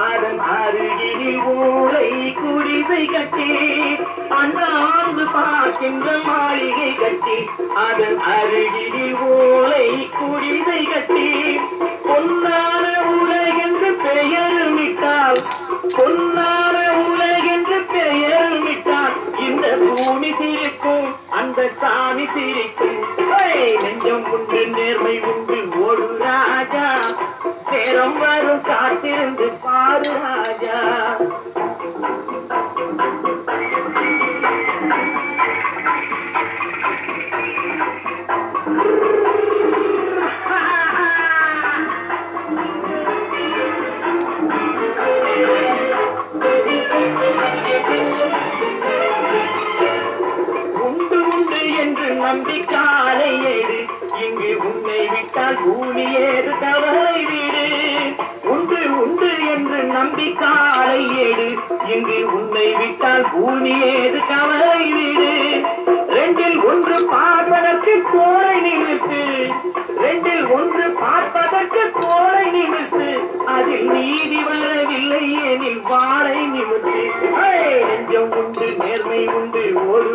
அதன் அருகில் ஓலை குடிசை கட்டி அண்ணாந்து பார்க்கின்ற மாளிகை கட்டி அதன் அருகில் ஓலை குடிசை கட்டி பொன்னான உலகென்று பெயருமிட்டால் பொன்னான உலகென்று பெயருமிட்டால் இந்த பூமி சிரிக்கும் அந்த சாமி சிரிக்கும் நெஞ்சம் உண்டு நேர்மை உண்டு ஒரு ராஜா நேரம் வரும் காத்திருந்து பாரு ராஜா உண்டு உண்டு என்று நம்பி காலை ஏறு இங்கு உன்னை விட்டால் பூமி ஏறு கவலை வீடு உண்டு உண்டு என்று நம்பி காலை ஏறு இங்கு உன்னை விட்டால் பூமி ஏறு கவலை வீடு ரெண்டில் ஒன்று பார்ப்பதற்கு கோரை நிமித்து ரெண்டில் ஒன்று பார்ப்பதற்கு கோரை நிமித்து அதில் நீதி வரவில்லை எனில் வாழை நிமித்து நெஞ்சம் உண்டு நேர்மை உண்டு ஒரு